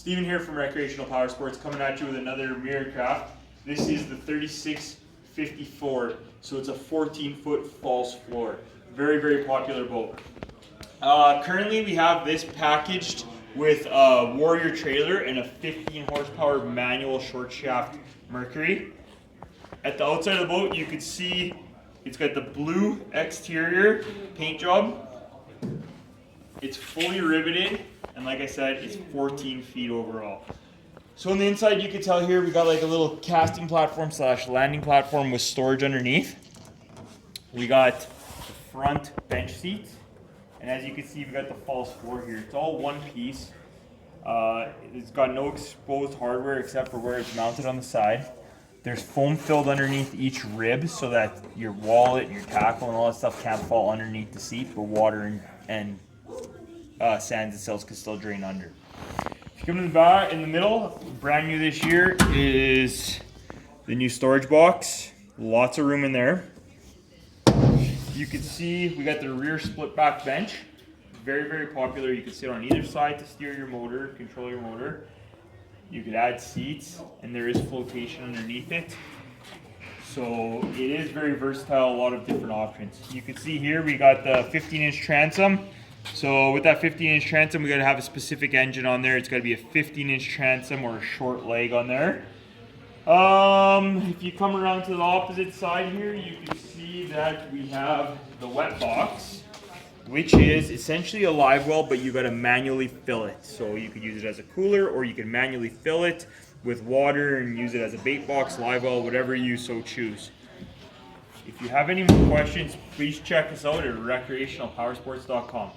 Steven here from Recreational Power Sports, coming at you with another MirroCraft. This is the 3654, so it's a 14-foot false floor. Very, very popular boat. Currently we have this packaged with a Warrior trailer and a 15 horsepower manual short shaft Mercury. At the outside of the boat you can see it's got the blue exterior paint job. It's fully riveted, and like I said, it's 14 feet overall. So on the inside you can tell here we got like a little casting platform / landing platform with storage underneath. We got the front bench seats, and as you can see we got the false floor here. It's all one piece. It's got no exposed hardware except for where it's mounted on the side. There's foam filled underneath each rib so that your wallet, your tackle, and all that stuff can't fall underneath the seat, but water and sands and silts can still drain under. If you come to the back, in the middle, brand new this year, is the new storage box. Lots of room in there. You can see we got the rear split back bench. Very, very popular. You can sit on either side to steer your motor, control your motor. You could add seats, and there is flotation underneath it. So it is very versatile, a lot of different options. You can see here we got the 15-inch transom. So with that 15-inch transom, we got to have a specific engine on there. It's got to be a 15-inch transom or a short leg on there. If you come around to the opposite side here, you can see that we have the wet box, which is essentially a live well, but you got to manually fill it. So you could use it as a cooler, or you can manually fill it with water and use it as a bait box, live well, whatever you so choose. If you have any more questions, please check us out at recreationalpowersports.com.